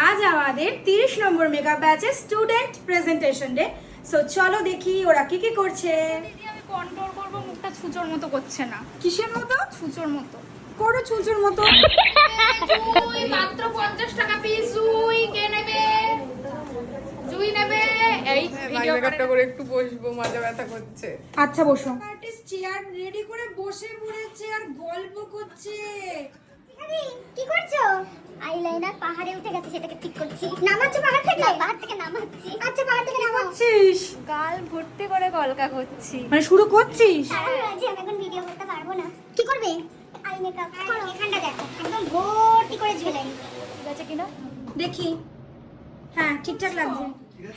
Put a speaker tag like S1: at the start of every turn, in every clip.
S1: আজ আমাদের 30 নম্বর মেগা ব্যাচের স্টুডেন্ট প্রেজেন্টেশন ডে। সো চলো দেখি ওরা কি কি করছে।
S2: দিদি আমি কন্ট্রোল করব, মুখটা ছুঁচোর মতো করছে না।
S1: কিসের মতো?
S2: ছুঁচোর মতো।
S1: করো চুলচুর মতো।
S2: জুই মাত্র 50 টাকা পিস। জুই কে নেবে? জুই নেবে। এই ভিডিও
S3: করে একটু বসবো, মাজা ব্যথা করছে।
S1: আচ্ছা বসো। আর্টিস্ট চেয়ার রেডি করে বসে পড়েছে আর গল্প করছে।
S4: আরে কি করছো? আইলাইনার পাহাড়ে উঠে গেছে, সেটাকে ঠিক করছি। নামাচ্ছ পাহাড় থেকে? পাহাড় থেকে নামাচ্ছি। আচ্ছা পাহাড় থেকে নামাচ্ছি।
S1: করছিস
S2: গাল ভর্তি করে কলকা করছি।
S1: মানে শুরু করছিস?
S4: আজ আমি এখন ভিডিও করতে পারবো না। কি করবে? আই মেকআপ করো। এখানটা দেখো, একদম ভর্তি করে ঝুলাই।
S2: ঠিক আছে কিনা?
S1: দেখি। হ্যাঁ ঠিকঠাক লাগছে।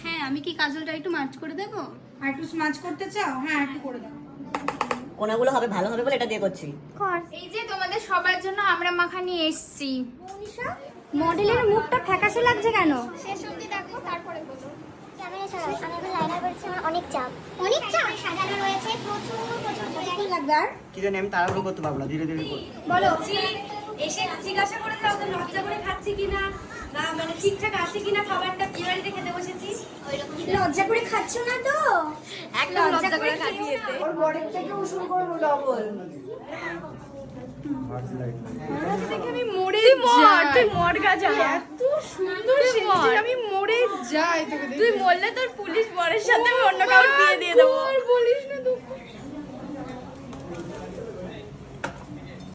S2: হ্যাঁ, আমি কি কাজলটা একটু মার্চ করে দেব?
S1: আর একটু স্মাচ করতে চাও? হ্যাঁ একটু করে দাও।
S5: কোনাগুলো হবে ভালো হবে বলে এটা দিয়ে করছি।
S4: কর।
S2: এই যে তোমাদের সবার জন্য আমরা মাখা নিয়ে এসেছি।
S4: মনীষা,
S2: মডেলের মুখটা ফ্যাকাশে লাগছে কেন?
S4: শেষ অবধি দেখো, তারপরে বলো। ক্যামেরা ছাড়াও আমি এখন লাইনার করেছি, আমার অনেক চাপ। অনেক চাপ সাজানো রয়েছে, প্রচুর
S1: কি লাগবে আর?
S5: কি জানি আমি তাড়াহুড়ো করতে পারবো না, ধীরে ধীরে করবো।
S1: বলো।
S6: এসে জিজ্ঞাসা করে যাও যে লজ্জা করে খাচ্ছি কিনা, না মানে ঠিকঠাক আছে কিনা খাবারটা, বিয়ে বাড়িতে খেতে বসেছি।
S4: লজ্জা করে খাচ্ছ না তো?
S6: একদম লজ্জা করে খাচ্ছি এতে।
S5: ওর বডি থেকে উসুল করবো ডবল।
S3: দেখে আমি মরে
S2: তুই মর গাজা।
S3: এত সুন্দর সেজে আমি মরে যাই তোকে দেখে।
S2: তুই বললে তোর পুলিশ বরের সাথে আমি অন্য কাউকে বিয়ে দিয়ে দেবো।
S3: আর বলিস না,